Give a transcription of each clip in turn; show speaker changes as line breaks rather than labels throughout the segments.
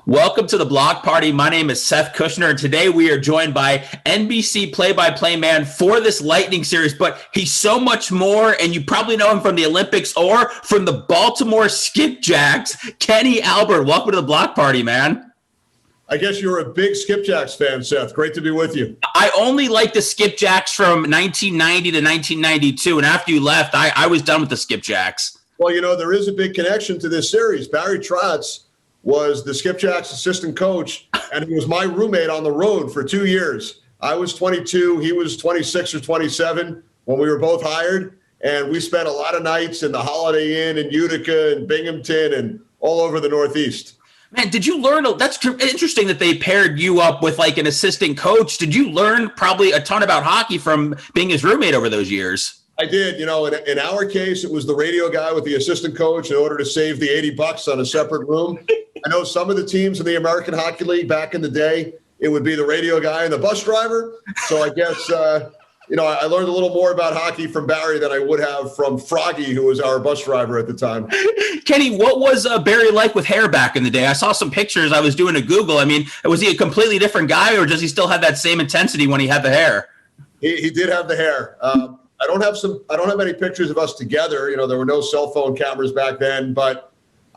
Welcome to the Block Party. My name is Seth Kushner, and today we are joined by NBC play-by-play man for this Lightning series, but he's so much more, and you probably know him from the Olympics or from the Baltimore Skipjacks. Kenny Albert, welcome to the Block Party, man.
I guess you're a big Skipjacks fan, Seth. Great to be with you.
I only like the Skipjacks from 1990 to 1992, and after you left, I was done with the Skipjacks.
Well, you know, there is a big connection to this series. Barry Trotz was the Skipjacks assistant coach, and he was my roommate on the road for 2 years. I was 22, he was 26 or 27 when we were both hired, and we spent a lot of nights in the Holiday Inn in Utica and Binghamton and all over the Northeast.
Man, did you learn? That's interesting that they paired you up with like an assistant coach. Did you learn probably a ton about hockey from being his roommate over those years?
I did. You know, in our case, it was the radio guy with the assistant coach in order to save the $80 on a separate room. I know some of the teams in the American Hockey League back in the day, it would be the radio guy and the bus driver. So I guess, I learned a little more about hockey from Barry than I would have from Froggy, who was our bus driver at the time.
Kenny, what was Barry like with hair back in the day? I saw some pictures. I was doing a Google. I mean, was he a completely different guy, or does he still have that same intensity when he had the hair?
He did have the hair. I don't have any pictures of us together. You know, there were no cell phone cameras back then, but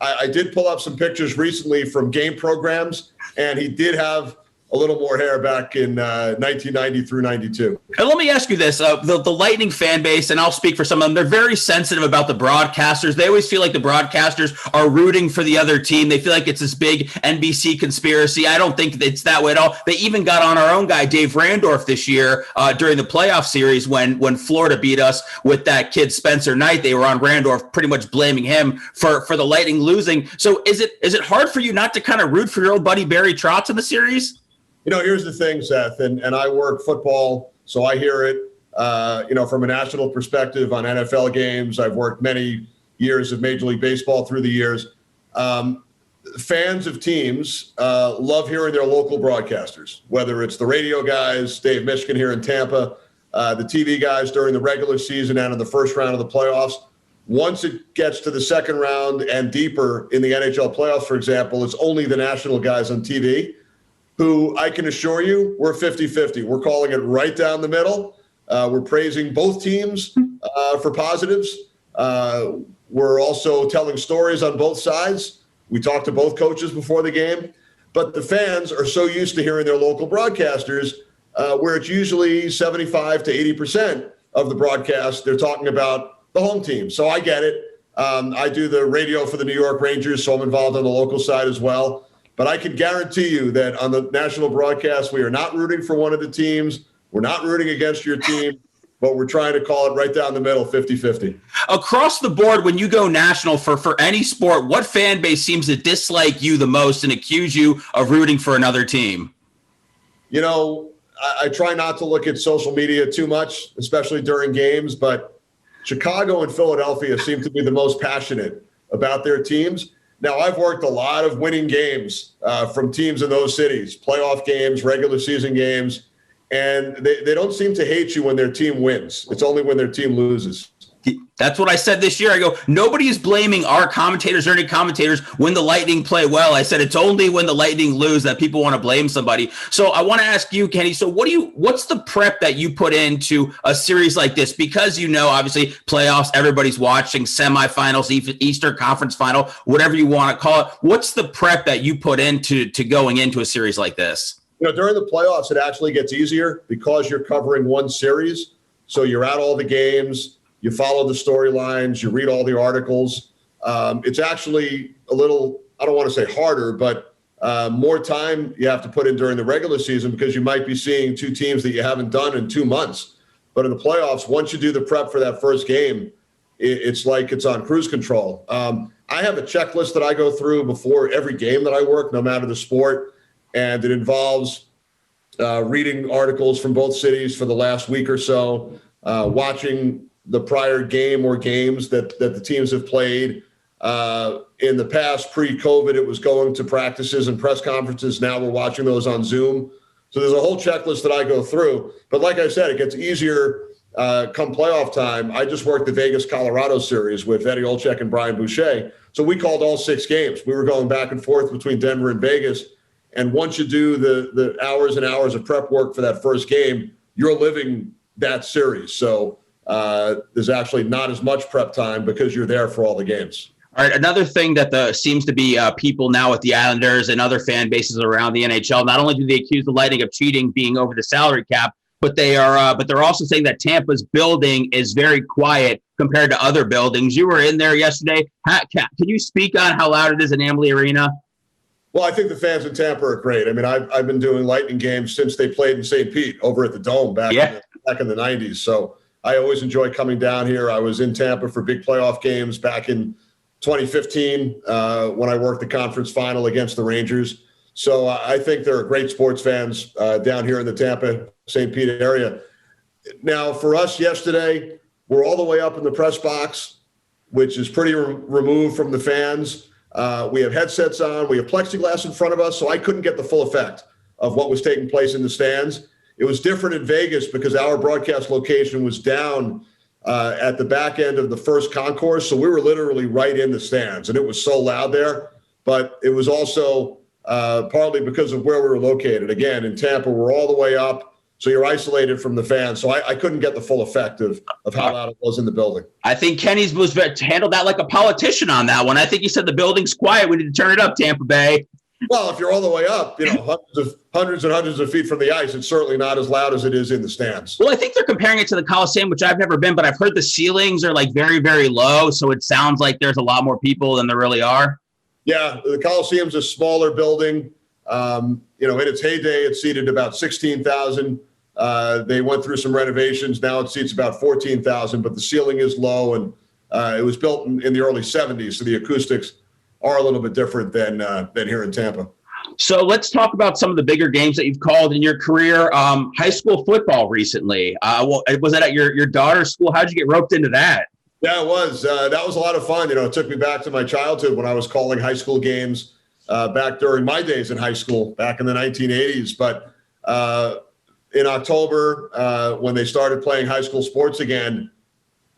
I did pull up some pictures recently from game programs, and he did have a little more hair back in 1990 through 92.
And let me ask you this, the Lightning fan base, and I'll speak for some of them, they're very sensitive about the broadcasters. They always feel like the broadcasters are rooting for the other team. They feel like it's this big NBC conspiracy. I don't think it's that way at all. They even got on our own guy, Dave Randorf, this year during the playoff series when Florida beat us with that kid Spencer Knight. They were on Randorf pretty much blaming him for the Lightning losing. So is it hard for you not to kind of root for your old buddy Barry Trotz in the series?
You know, here's the thing, Seth, and I work football, so I hear it, from a national perspective on NFL games. I've worked many years of Major League Baseball through the years. Fans of teams love hearing their local broadcasters, whether it's the radio guys, Dave Mishkin here in Tampa, the TV guys during the regular season and in the first round of the playoffs. Once it gets to the second round and deeper in the NHL playoffs, for example, it's only the national guys on TV, who I can assure you we're 50-50. We're calling it right down the middle. We're praising both teams for positives. We're also telling stories on both sides. We talked to both coaches before the game. But the fans are so used to hearing their local broadcasters, where it's usually 75 to 80% of the broadcast, they're talking about the home team. So I get it. I do the radio for the New York Rangers, so I'm involved on the local side as well. But I can guarantee you that on the national broadcast, we are not rooting for one of the teams. We're not rooting against your team, but we're trying to call it right down the middle, 50-50.
Across the board, when you go national for any sport, what fan base seems to dislike you the most and accuse you of rooting for another team?
You know, I try not to look at social media too much, especially during games, but Chicago and Philadelphia seem to be the most passionate about their teams. Now, I've worked a lot of winning games from teams in those cities, playoff games, regular season games, and they don't seem to hate you when their team wins. It's only when their team loses.
That's what I said this year. I go, nobody is blaming our commentators or any commentators when the Lightning play well. I said it's only when the Lightning lose that people want to blame somebody. So I want to ask you, Kenny, so what's the prep that you put into a series like this? Because obviously playoffs, everybody's watching, semifinals, Eastern Conference Final, whatever you want to call it. What's the prep that you put into going into a series like this?
You know, during the playoffs, it actually gets easier because you're covering one series. So you're at all the games. You follow the storylines, you read all the articles. It's actually a little, I don't want to say harder, but more time you have to put in during the regular season because you might be seeing two teams that you haven't done in 2 months. But in the playoffs, once you do the prep for that first game, it's like it's on cruise control. I have a checklist that I go through before every game that I work, no matter the sport, and it involves reading articles from both cities for the last week or so, watching the prior game or games that the teams have played. In the past, pre-COVID, it was going to practices and press conferences. Now we're watching those on Zoom. So there's a whole checklist that I go through. But like I said, it gets easier come playoff time, I just worked the Vegas, Colorado series with Eddie Olczyk and Brian Boucher. So we called all 6 games. We were going back and forth between Denver and Vegas. And once you do the hours and hours of prep work for that first game, you're living that series. So there's actually not as much prep time because you're there for all the games.
All right, another thing that seems to be people now with the Islanders and other fan bases around the NHL, not only do they accuse the Lightning of cheating, being over the salary cap, but they're also saying that Tampa's building is very quiet compared to other buildings. You were in there yesterday. Can you speak on how loud it is in Amalie Arena?
Well, I think the fans in Tampa are great. I mean, I've been doing Lightning games since they played in St. Pete over at the Dome back in the 90s. So I always enjoy coming down here. I was in Tampa for big playoff games back in 2015 when I worked the conference final against the Rangers. So I think there are great sports fans down here in the Tampa, St. Pete area. Now, for us yesterday, we're all the way up in the press box, which is pretty removed from the fans. We have headsets on. We have plexiglass in front of us, so I couldn't get the full effect of what was taking place in the stands. It was different in Vegas because our broadcast location was down at the back end of the first concourse, so we were literally right in the stands, and it was so loud there. But it was also partly because of where we were located. Again, in Tampa, we're all the way up, so you're isolated from the fans. So I couldn't get the full effect of how loud it was in the building.
I think Kenny's was handled that like a politician on that one. I think he said the building's quiet. We need to turn it up, Tampa Bay.
Well, if you're all the way up, hundreds and hundreds of feet from the ice, it's certainly not as loud as it is in the stands.
Well, I think they're comparing it to the Coliseum, which I've never been, but I've heard the ceilings are like very, very low. So it sounds like there's a lot more people than there really are.
Yeah, the Coliseum's a smaller building. In its heyday, it seated about 16,000. They went through some renovations. Now it seats about 14,000, but the ceiling is low, and it was built in the early 70s, so the acoustics are a little bit different than here in Tampa.
So let's talk about some of the bigger games that you've called in your career. High school football recently. Was that at your daughter's school? How'd you get roped into that?
Yeah, it was. That was a lot of fun. It took me back to my childhood when I was calling high school games back during my days in high school back in the 1980s. But in October, when they started playing high school sports again,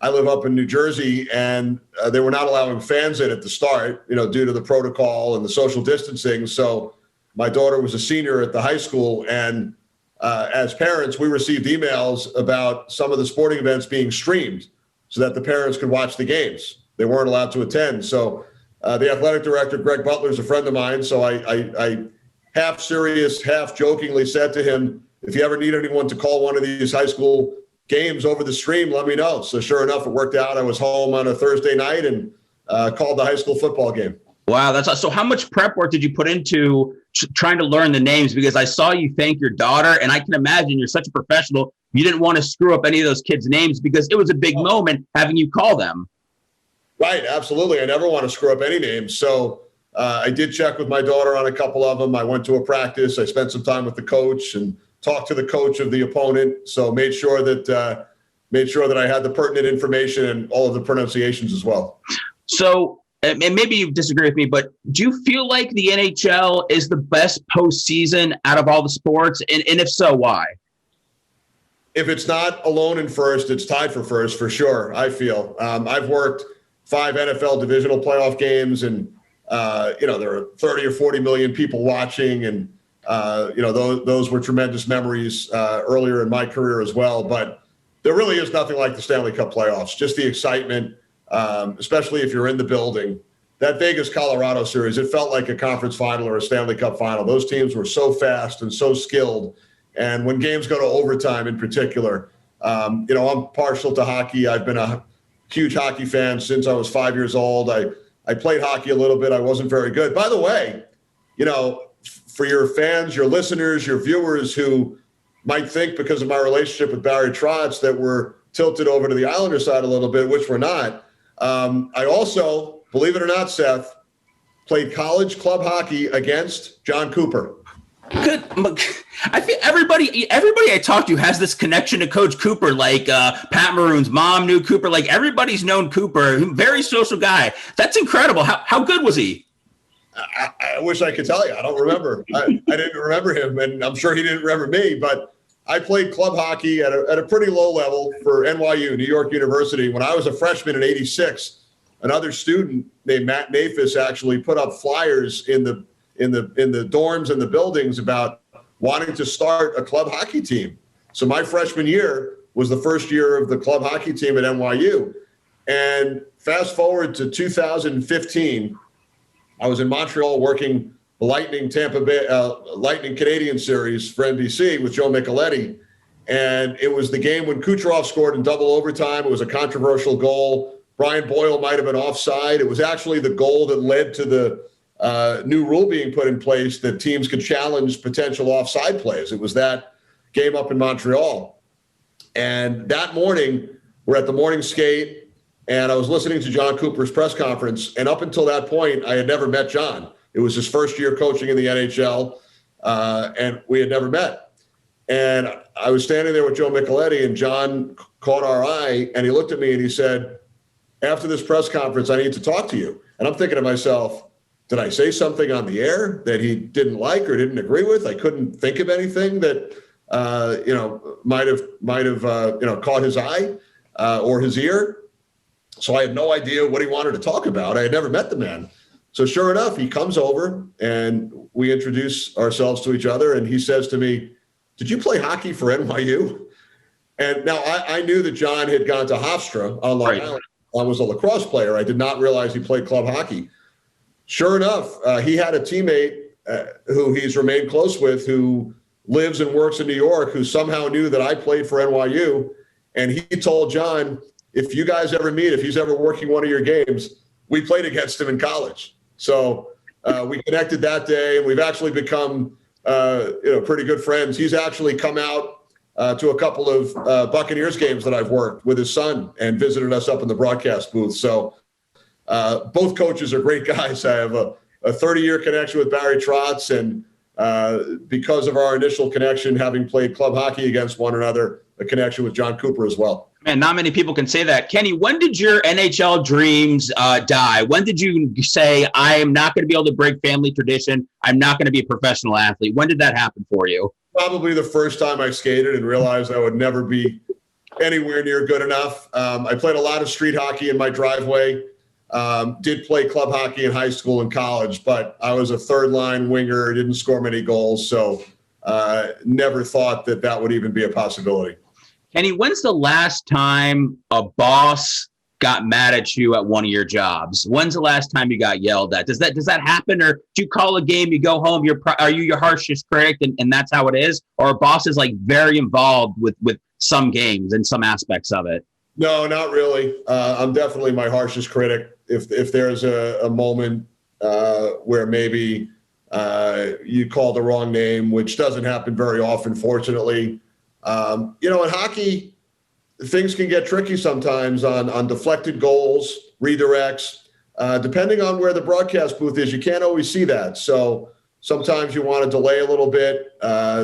I live up in New Jersey, and they were not allowing fans in at the start, due to the protocol and the social distancing. So my daughter was a senior at the high school, and as parents, we received emails about some of the sporting events being streamed so that the parents could watch the games. They weren't allowed to attend. So the athletic director, Greg Butler, is a friend of mine. So I half serious, half jokingly said to him, if you ever need anyone to call one of these high school games over the stream, let me know. So sure enough, it worked out. I was home on a Thursday night and called the high school football game.
Wow, so how much prep work did you put into trying to learn the names? Because I saw you thank your daughter, and I can imagine you're such a professional. You didn't want to screw up any of those kids' names because it was a big moment having you call them.
Right, absolutely. I never want to screw up any names. So I did check with my daughter on a couple of them. I went to a practice. I spent some time with the coach and talked to the coach of the opponent. So made sure that I had the pertinent information and all of the pronunciations as well.
So, and maybe you disagree with me, but do you feel like the NHL is the best postseason out of all the sports? And if so, why?
If it's not alone in first, it's tied for first for sure, I feel. I've worked 5 NFL divisional playoff games, and there are 30 or 40 million people watching, and those were tremendous memories earlier in my career as well. But there really is nothing like the Stanley Cup playoffs. Just the excitement, especially if you're in the building. That Vegas, Colorado series, it felt like a conference final or a Stanley Cup final. Those teams were so fast and so skilled. And when games go to overtime in particular, I'm partial to hockey. I've been a huge hockey fan since I was 5 years old. I played hockey a little bit. I wasn't very good. By the way, for your fans, your listeners, your viewers who might think because of my relationship with Barry Trotz that we're tilted over to the Islanders side a little bit, which we're not. I also, believe it or not, Seth, played college club hockey against Jon Cooper.
Good. I feel everybody I talk to has this connection to Coach Cooper. Like Pat Maroon's mom knew Cooper. Like everybody's known Cooper. Very social guy. That's incredible. How good was he?
I wish I could tell you. I don't remember. I didn't remember him, and I'm sure he didn't remember me. But I played club hockey at a pretty low level for NYU, New York University. When I was a freshman in '86, another student named Matt Nafis actually put up flyers in the dorms and the buildings about wanting to start a club hockey team. So my freshman year was the first year of the club hockey team at NYU. And fast forward to 2015, I was in Montreal working the Lightning Lightning Canadian series for NBC with Joe Micheletti. And it was the game when Kucherov scored in double overtime. It was a controversial goal. Brian Boyle might have been offside. It was actually the goal that led to the new rule being put in place that teams could challenge potential offside plays. It was that game up in Montreal. And that morning, we're at the morning skate, and I was listening to Jon Cooper's press conference. And up until that point, I had never met Jon. It was his first year coaching in the NHL, and we had never met. And I was standing there with Joe Micheletti, and Jon caught our eye, and he looked at me and he said, after this press conference, I need to talk to you. And I'm thinking to myself, did I say something on the air that he didn't like or didn't agree with? I couldn't think of anything that, might have caught his eye or his ear. So I had no idea what he wanted to talk about. I had never met the man. So sure enough, he comes over and we introduce ourselves to each other. And he says to me, did you play hockey for NYU? And now I knew that Jon had gone to Hofstra on Long Island. I was a lacrosse player. I did not realize he played club hockey. Sure enough, he had a teammate who he's remained close with who lives and works in New York who somehow knew that I played for NYU. And he told Jon, if you guys ever meet, if he's ever working one of your games, we played against him in college. So we connected that day, and we've actually become pretty good friends. He's actually come out to a couple of Buccaneers games that I've worked with his son and visited us up in the broadcast booth. So both coaches are great guys. I have a 30-year connection with Barry Trotz, and because of our initial connection, having played club hockey against one another, a connection with Jon Cooper as well.
Man, not many people can say that. Kenny, when did your NHL dreams die? When did you say, I am not going to be able to break family tradition? I'm not going to be a professional athlete. When did that happen for you?
Probably the first time I skated and realized I would never be anywhere near good enough. I played a lot of street hockey in my driveway. Did play club hockey in high school and college, but I was a third-line winger, didn't score many goals, so never thought that would even be a possibility.
Kenny, when's the last time a boss got mad at you at one of your jobs? When's the last time you got yelled at? Does that happen, or do you call a game, you go home, are you your harshest critic, and that's how it is? Or are bosses like very involved with some games and some aspects of it?
No, not really. I'm definitely my harshest critic. If there's a moment where maybe you call the wrong name, which doesn't happen very often, fortunately. In hockey, things can get tricky sometimes on deflected goals, redirects. Depending on where the broadcast booth is, you can't always see that. So sometimes you want to delay a little bit,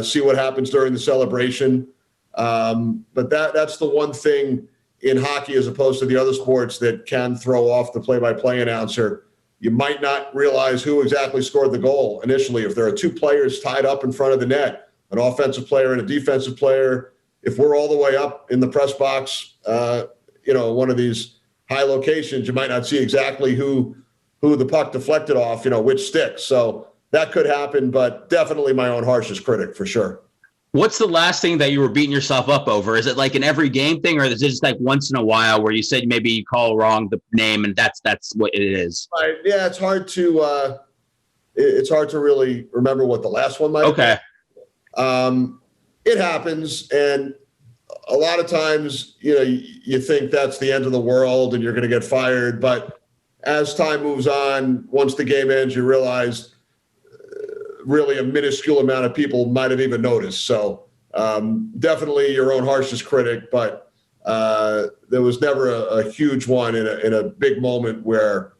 see what happens during the celebration. But that's the one thing in hockey, as opposed to the other sports, that can throw off the play-by-play announcer. You might not realize who exactly scored the goal initially. If there are two players tied up in front of the net, an offensive player and a defensive player, if we're all the way up in the press box, one of these high locations, you might not see exactly who the puck deflected off, which stick. So that could happen, but definitely my own harshest critic for sure.
What's the last thing that you were beating yourself up over? Is it like an every game thing, or is it just like once in a while where you said maybe you call wrong the name and that's what it is?
Right. Yeah, it's hard to really remember what the last one might be. It happens, and a lot of times, you think that's the end of the world and you're going to get fired. But as time moves on, once the game ends, you realize really a minuscule amount of people might have even noticed. So definitely your own harshest critic, but there was never a huge one in a big moment where,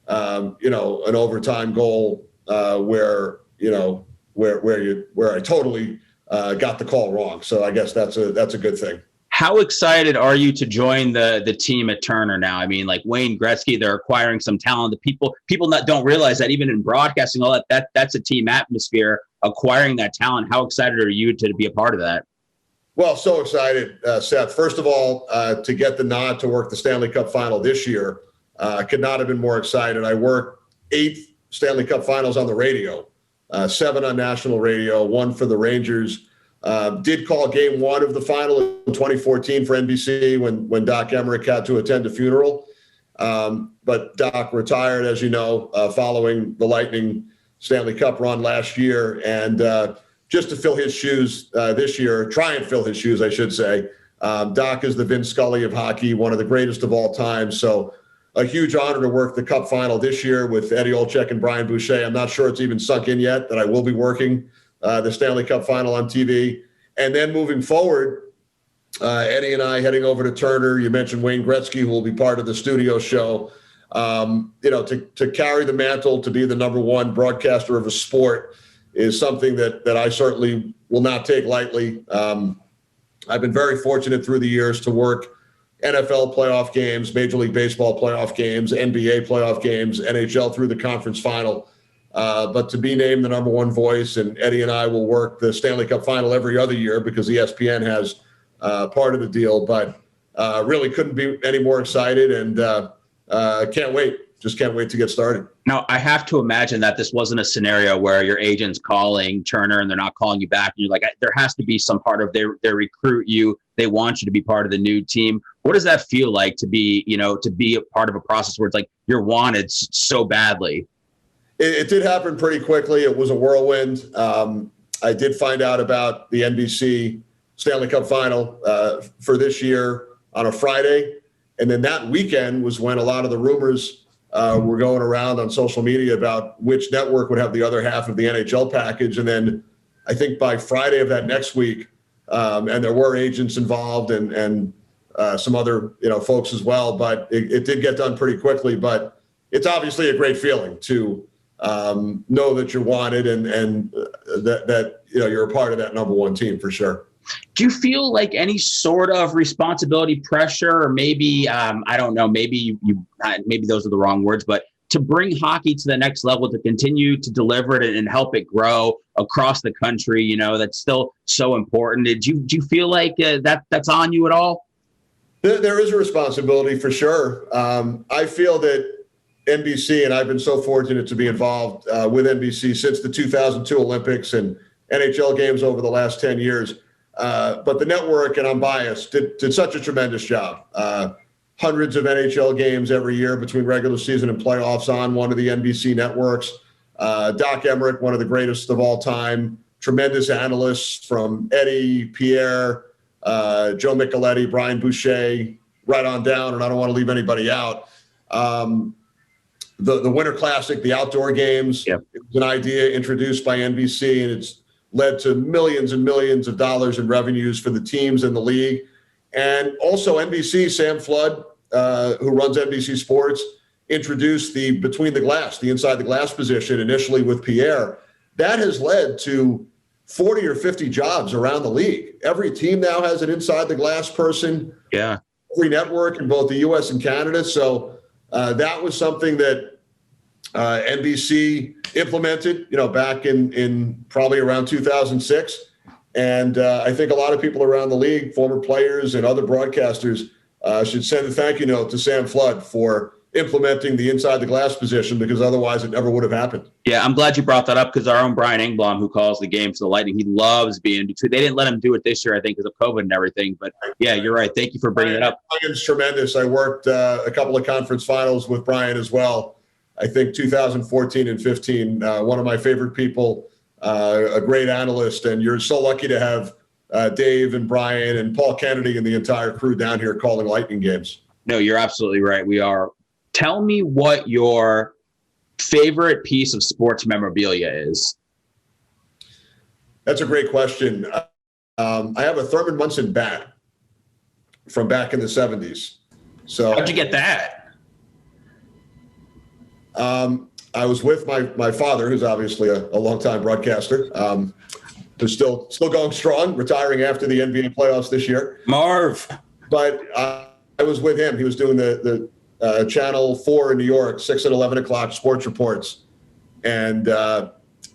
an overtime goal where I totally got the call wrong. So I guess that's a good thing.
How excited are you to join the team at Turner now? I mean, like Wayne Gretzky, they're acquiring some talent. The people don't realize that even in broadcasting, that's a team atmosphere, acquiring that talent. How excited are you to be a part of that?
Well, so excited, Seth. First of all, to get the nod to work the Stanley Cup final this year, could not have been more excited. I worked 8 Stanley Cup finals on the radio, 7 on national radio, 1 for the Rangers. Did call game 1 of the final in 2014 for NBC when Doc Emmerich had to attend a funeral. But Doc retired, as you know, following the Lightning Stanley Cup run last year. And just to fill his shoes this year, try and fill his shoes, I should say. Doc is the Vince Scully of hockey, one of the greatest of all time. So a huge honor to work the Cup final this year with Eddie Olczyk and Brian Boucher. I'm not sure it's even sunk in yet that I will be working the Stanley Cup final on TV. And then moving forward, Eddie and I heading over to Turner. You mentioned Wayne Gretzky, who will be part of the studio show. To carry the mantle, to be the #1 broadcaster of a sport is something that I certainly will not take lightly. I've been very fortunate through the years to work NFL playoff games, Major League Baseball playoff games, NBA playoff games, NHL through the conference final. But to be named the #1 voice, and Eddie and I will work the Stanley Cup final every other year because ESPN has part of the deal. But really couldn't be any more excited, and can't wait. Just can't wait to get started.
Now, I have to imagine that this wasn't a scenario where your agent's calling Turner and they're not calling you back. And you're like, there has to be some part of they recruit you. They want you to be part of the new team. What does that feel like to be a part of a process where it's like you're wanted so badly?
It did happen pretty quickly. It was a whirlwind. I did find out about the NBC Stanley Cup final for this year on a Friday. And then that weekend was when a lot of the rumors were going around on social media about which network would have the other half of the NHL package. And then I think by Friday of that next week, and there were agents involved and some other folks as well, but it did get done pretty quickly. But it's obviously a great feeling to know that you're wanted and that you're a part of that #1 team for sure.
Do you feel like any sort of responsibility, pressure, or maybe, I don't know, maybe maybe those are the wrong words, but to bring hockey to the next level, to continue to deliver it and help it grow across the country, that's still so important. Do you feel like that's on you at all?
There is a responsibility for sure. I feel that NBC, and I've been so fortunate to be involved with NBC since the 2002 Olympics and NHL games over the last 10 years. But the network, and I'm biased, did such a tremendous job. Hundreds of NHL games every year between regular season and playoffs on one of the NBC networks. Doc Emmerich, one of the greatest of all time. Tremendous analysts from Eddie, Pierre, Joe Micheletti, Brian Boucher, right on down, and I don't want to leave anybody out. The Winter Classic, the outdoor games, It was an idea introduced by NBC, and it's led to millions and millions of dollars in revenues for the teams in the league. And also NBC, Sam Flood, who runs NBC Sports, introduced the between the glass, the inside the glass position initially with Pierre. That has led to 40 or 50 jobs around the league. Every team now has an inside the glass person.
Yeah.
Every network in both the U.S. and Canada. So that was something that NBC implemented, back in probably around 2006. And I think a lot of people around the league, former players and other broadcasters, should send a thank you note to Sam Flood for implementing the inside the glass position, because otherwise it never would have happened.
Yeah, I'm glad you brought that up, because our own Brian Engblom, who calls the games for the Lightning, he loves being between. They didn't let him do it this year, I think, because of COVID and everything. But yeah, you're right. Thank you for bringing it up.
Brian's tremendous. I worked a couple of conference finals with Brian as well. I think 2014 and 15, one of my favorite people, a great analyst. And you're so lucky to have Dave and Brian and Paul Kennedy and the entire crew down here calling Lightning games.
No, you're absolutely right. We are. Tell me what your favorite piece of sports memorabilia is.
That's a great question. I have a Thurman Munson bat from back in the 70s. So
how'd you get that?
I was with my father, who's obviously a longtime broadcaster, who's still going strong, retiring after the NBA playoffs this year.
Marv.
But I was with him. He was doing the Channel 4 in New York, 6 and 11 o'clock sports reports. And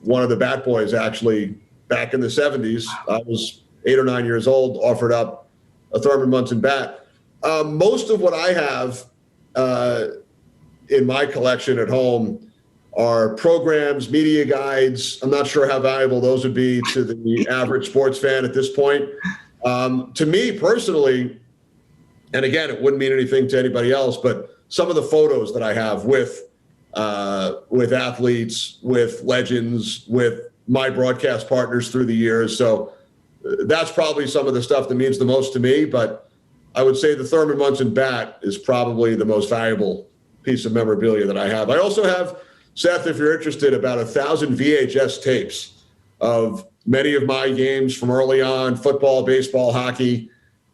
one of the bat boys, actually, back in the 70s, I was 8 or 9 years old, offered up a Thurman Munson bat. Most of what I have in my collection at home are programs, media guides. I'm not sure how valuable those would be to the average sports fan at this point. To me personally, and again, it wouldn't mean anything to anybody else, but some of the photos that I have with athletes, with legends, with my broadcast partners through the years. So that's probably some of the stuff that means the most to me. But I would say the Thurman Munson bat is probably the most valuable piece of memorabilia that I have. I also have, Seth, if you're interested, about 1,000 VHS tapes of many of my games from early on, football, baseball, hockey.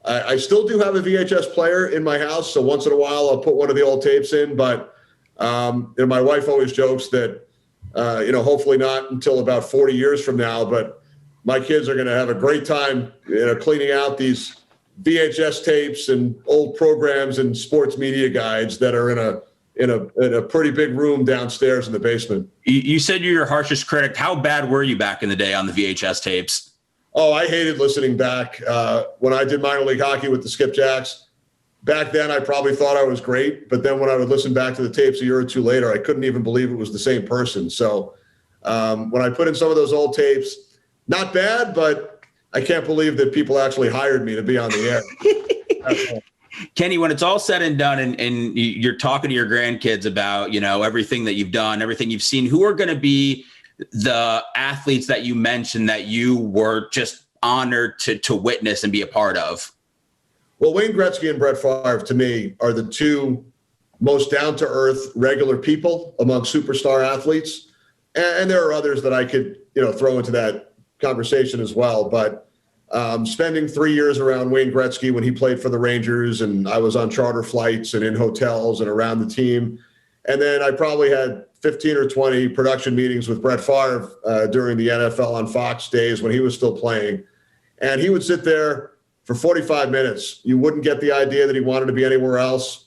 I still do have a VHS player in my house, so once in a while I'll put one of the old tapes in. But my wife always jokes that, hopefully not until about 40 years from now, but my kids are going to have a great time, cleaning out these VHS tapes and old programs and sports media guides that are in a pretty big room downstairs in the basement.
You said you're your harshest critic. How bad were you back in the day on the VHS tapes?
Oh, I hated listening back. When I did minor league hockey with the Skipjacks, back then I probably thought I was great. But then when I would listen back to the tapes a year or two later, I couldn't even believe it was the same person. So when I put in some of those old tapes, not bad, but I can't believe that people actually hired me to be on the air.
Kenny, when it's all said and done and you're talking to your grandkids about, everything that you've done, everything you've seen, who are going to be the athletes that you mentioned that you were just honored to witness and be a part of?
Well, Wayne Gretzky and Brett Favre, to me, are the two most down-to-earth regular people among superstar athletes. And there are others that I could, throw into that conversation as well. But spending 3 years around Wayne Gretzky when he played for the Rangers, and I was on charter flights and in hotels and around the team. And then I probably had 15 or 20 production meetings with Brett Favre during the NFL on Fox days when he was still playing. And he would sit there for 45 minutes. You wouldn't get the idea that he wanted to be anywhere else,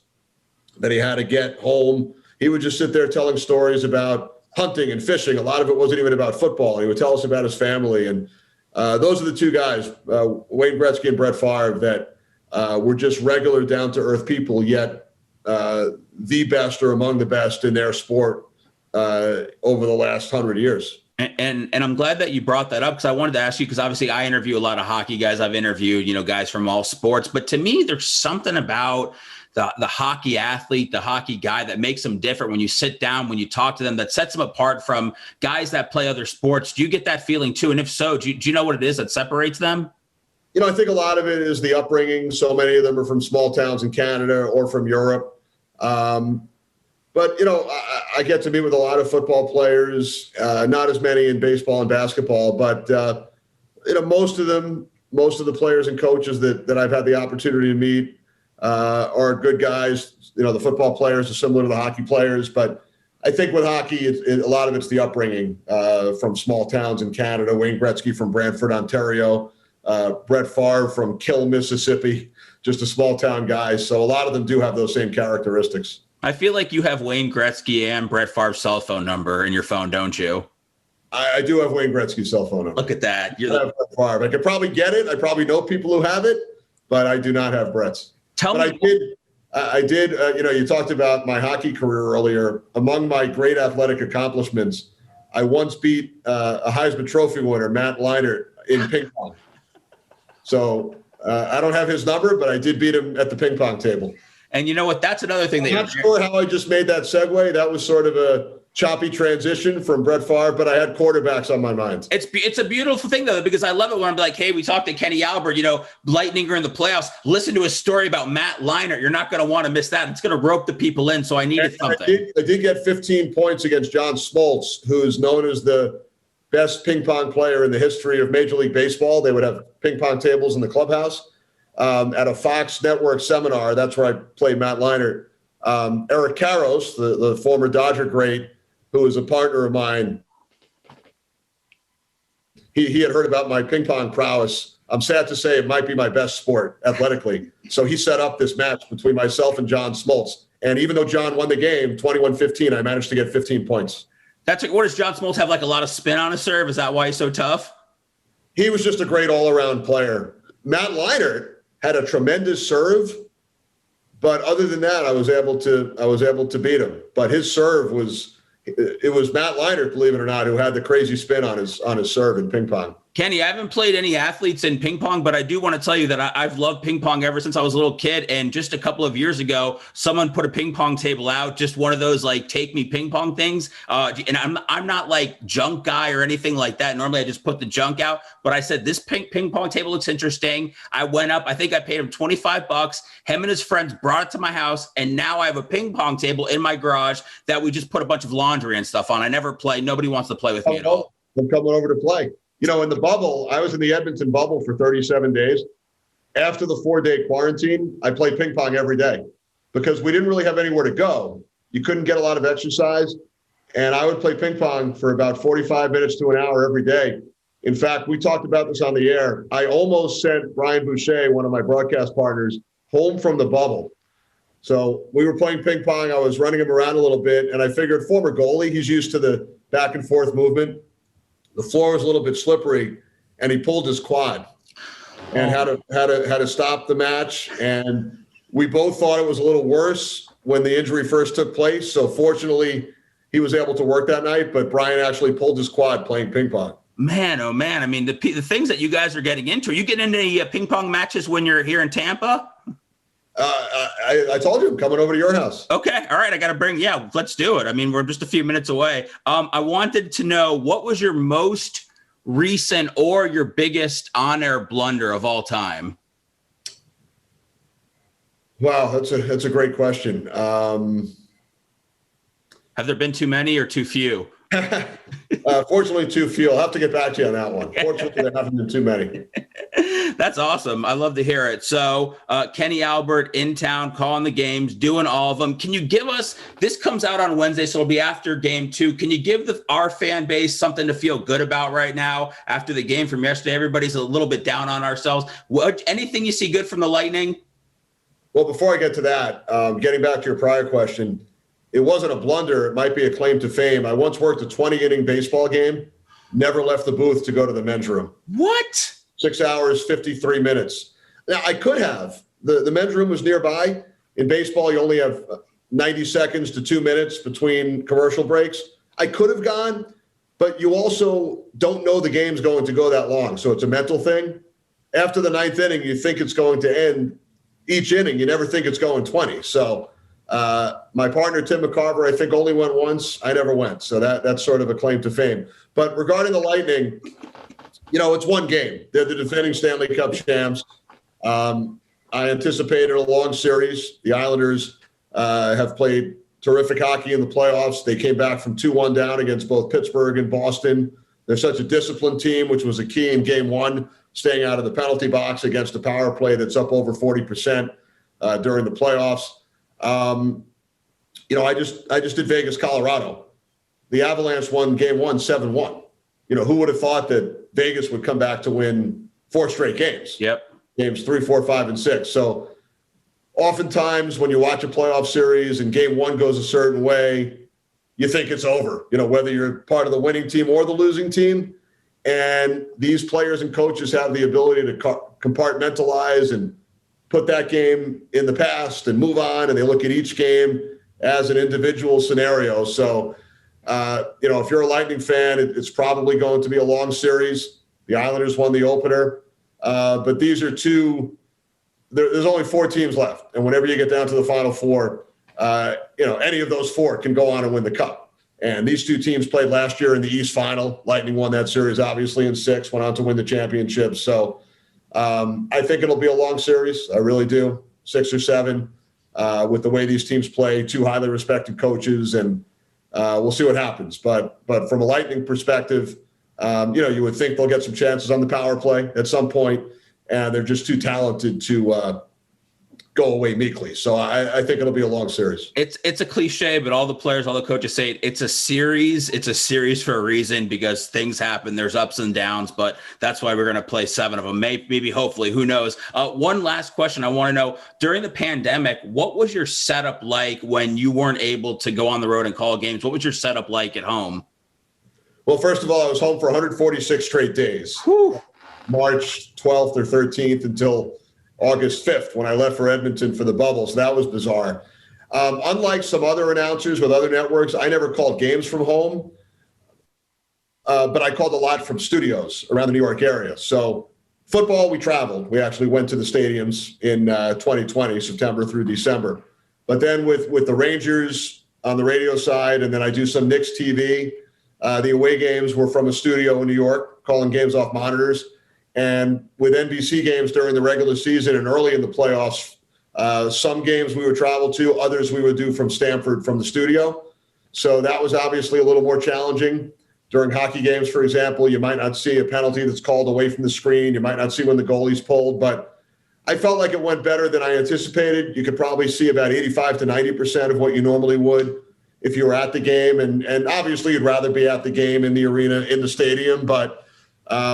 that he had to get home. He would just sit there telling stories about hunting and fishing. A lot of it wasn't even about football. He would tell us about his family. And those are the two guys, Wayne Gretzky and Brett Favre, that were just regular down-to-earth people, yet the best or among the best in their sport over the last 100 years.
And I'm glad that you brought that up, because I wanted to ask you, because obviously I interview a lot of hockey guys. I've interviewed, guys from all sports. But to me, there's something about the hockey athlete, the hockey guy that makes them different when you sit down, when you talk to them, that sets them apart from guys that play other sports. Do you get that feeling too? And if so, do you know what it is that separates them?
I think a lot of it is the upbringing. So many of them are from small towns in Canada or from Europe. But, I get to meet with a lot of football players, not as many in baseball and basketball, but, most of the players and coaches that I've had the opportunity to meet are good guys. The football players are similar to the hockey players, but I think with hockey, a lot of it's the upbringing from small towns in Canada. Wayne Gretzky from Brantford, Ontario, Brett Favre from Kill, Mississippi, just a small town guy. So a lot of them do have those same characteristics.
I feel like you have Wayne Gretzky and Brett Favre's cell phone number in your phone, don't you?
I do have Wayne Gretzky's cell phone number.
Look at that.
I have Brett Favre. I could probably get it. I probably know people who have it, but I do not have Brett's. I did. You talked about my hockey career earlier. Among my great athletic accomplishments, I once beat a Heisman Trophy winner, Matt Leinart, in ping pong. So I don't have his number, but I did beat him at the ping pong table.
And you know what? That's another thing.
I'm not sure how I just made that segue. That was sort of a choppy transition from Brett Favre, but I had quarterbacks on my mind.
It's a beautiful thing, though, because I love it when I'm like, hey, we talked to Kenny Albert, Lightning are in the playoffs. Listen to his story about Matt Leinart. You're not going to want to miss that. It's going to rope the people in, so I needed something.
I did get 15 points against John Smoltz, who is known as the best ping pong player in the history of Major League Baseball. They would have ping pong tables in the clubhouse. At a Fox Network seminar, that's where I played Matt Leinart. Eric Karros, the former Dodger great, who was a partner of mine, he had heard about my ping pong prowess. I'm sad to say it might be my best sport athletically. So he set up this match between myself and John Smoltz. And even though John won the game 21-15, I managed to get 15 points.
What does John Smoltz have, like a lot of spin on his serve? Is that why he's so tough?
He was just a great all-around player. Matt Leinart had a tremendous serve, but other than that, I was able to beat him. But his serve was Matt Leinart, believe it or not, who had the crazy spin on his serve in ping pong.
Kenny, I haven't played any athletes in ping pong, but I do want to tell you that I've loved ping pong ever since I was a little kid. And just a couple of years ago, someone put a ping pong table out, just one of those like take me ping pong things. And I'm not like junk guy or anything like that. Normally I just put the junk out, but I said, this ping pong table looks interesting. I went up, I think I paid him $25. Him and his friends brought it to my house. And now I have a ping pong table in my garage that we just put a bunch of laundry and stuff on. I never play. Nobody wants to play with me at all.
I'm coming over to play. You know, in the bubble, I was in the Edmonton bubble for 37 days. After the 4-day quarantine, I played ping pong every day because we didn't really have anywhere to go. You couldn't get a lot of exercise. And I would play ping pong for about 45 minutes to an hour every day. In fact, we talked about this on the air. I almost sent Brian Boucher, one of my broadcast partners, home from the bubble. So we were playing ping pong. I was running him around a little bit, and I figured, former goalie, he's used to the back and forth movement. The floor was a little bit slippery, and he pulled his quad and had to stop the match. And we both thought it was a little worse when the injury first took place. So fortunately, he was able to work that night, but Brian actually pulled his quad playing ping pong.
Man, oh man. I mean, the things that you guys are getting into, are you getting into any ping pong matches when you're here in Tampa?
I told you I'm coming over to your house.
Okay. All right. I got to let's do it. I mean, we're just a few minutes away. I wanted to know, what was your most recent or your biggest on-air blunder of all time?
Wow. That's a great question.
Have there been too many or too few?
Fortunately, too few. I'll have to get back to you on that one. Fortunately, there haven't been too many.
That's awesome. I love to hear it. So Kenny Albert in town, calling the games, doing all of them. Can you give us, this comes out on Wednesday, so it'll be after game 2. Can you give our fan base something to feel good about right now after the game from yesterday? Everybody's a little bit down on ourselves. Anything you see good from the Lightning?
Well, before I get to that, getting back to your prior question, it wasn't a blunder. It might be a claim to fame. I once worked a 20-inning baseball game, never left the booth to go to the men's room.
What?
6 hours, 53 minutes. Now, I could have. The men's room was nearby. In baseball, you only have 90 seconds to 2 minutes between commercial breaks. I could have gone, but you also don't know the game's going to go that long. So it's a mental thing. After the 9th inning, you think it's going to end each inning. You never think it's going 20. So my partner, Tim McCarver, I think only went once. I never went. So that's sort of a claim to fame. But regarding the Lightning, it's one game. They're the defending Stanley Cup champs. I anticipated a long series. The Islanders have played terrific hockey in the playoffs. They came back from 2-1 down against both Pittsburgh and Boston. They're such a disciplined team, which was a key in game 1, staying out of the penalty box against a power play that's up over 40% during the playoffs. I just did Vegas, Colorado. The Avalanche won game 1, 7-1. Who would have thought that Vegas would come back to win 4 straight games?
Yep.
Games 3, 4, 5, and 6. So oftentimes when you watch a playoff series and game 1 goes a certain way, you think it's over, whether you're part of the winning team or the losing team. And these players and coaches have the ability to compartmentalize and put that game in the past and move on. And they look at each game as an individual scenario. So, if you're a Lightning fan, it's probably going to be a long series. The Islanders won the opener. But these are there's only 4 teams left. And whenever you get down to the Final Four, any of those 4 can go on and win the Cup. And these 2 teams played last year in the East Final. Lightning won that series, obviously, in 6, went on to win the championship. So I think it'll be a long series. I really do. 6 or 7 with the way these teams play, 2 highly respected coaches, and we'll see what happens. But from a Lightning perspective, you would think they'll get some chances on the power play at some point, and they're just too talented to go away meekly. So I think it'll be a long series.
It's a cliche, but all the players, all the coaches say it's a series. It's a series for a reason, because things happen. There's ups and downs, but that's why we're going to play 7 of them. Maybe, hopefully, who knows? One last question. I want to know, during the pandemic, what was your setup like when you weren't able to go on the road and call games? What was your setup like at home?
Well, first of all, I was home for 146 straight days.
Whew.
March 12th or 13th until August 5th when I left for Edmonton for the bubble. So that was bizarre. Unlike some other announcers with other networks, I never called games from home, but I called a lot from studios around the New York area. So football, we traveled. We actually went to the stadiums in 2020, September through December. But then with the Rangers on the radio side, and then I do some Knicks TV, the away games were from a studio in New York, calling games off monitors. And with NBC games during the regular season and early in the playoffs, some games we would travel to, others we would do from Stamford from the studio. So that was obviously a little more challenging. During hockey games, for example, you might not see a penalty that's called away from the screen. You might not see when the goalie's pulled, but I felt like it went better than I anticipated. You could probably see about 85 to 90% of what you normally would if you were at the game. And obviously you'd rather be at the game in the arena, in the stadium, but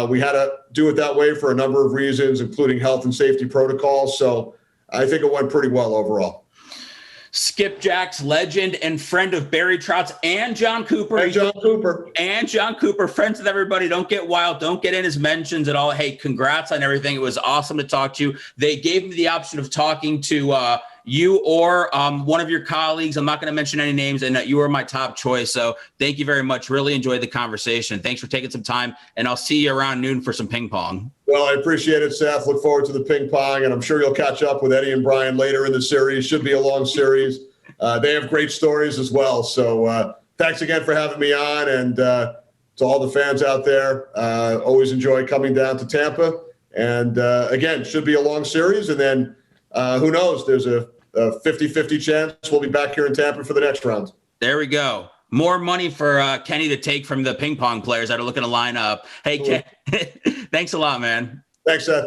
we had to do it that way for a number of reasons, including health and safety protocols. So I think it went pretty well overall.
Skipjacks legend and friend of Barry Trotz and Jon Cooper.
And Jon Cooper.
And Jon Cooper, friends with everybody. Don't get wild. Don't get in his mentions at all. Hey, congrats on everything. It was awesome to talk to you. They gave me the option of talking to you or one of your colleagues. I'm not going to mention any names, and you were my top choice. So thank you very much. Really enjoyed the conversation. Thanks for taking some time, and I'll see you around noon for some ping pong.
Well, I appreciate it, Seth. Look forward to the ping pong, and I'm sure you'll catch up with Eddie and Brian later in the series. Should be a long series. They have great stories as well. So thanks again for having me on, and to all the fans out there, always enjoy coming down to Tampa. And again, should be a long series, and then who knows, there's a 50-50 chance we'll be back here in Tampa for the next round.
There we go. More money for Kenny to take from the ping pong players that are looking to line up. Hey, Ken, thanks a lot, man.
Thanks, Seth.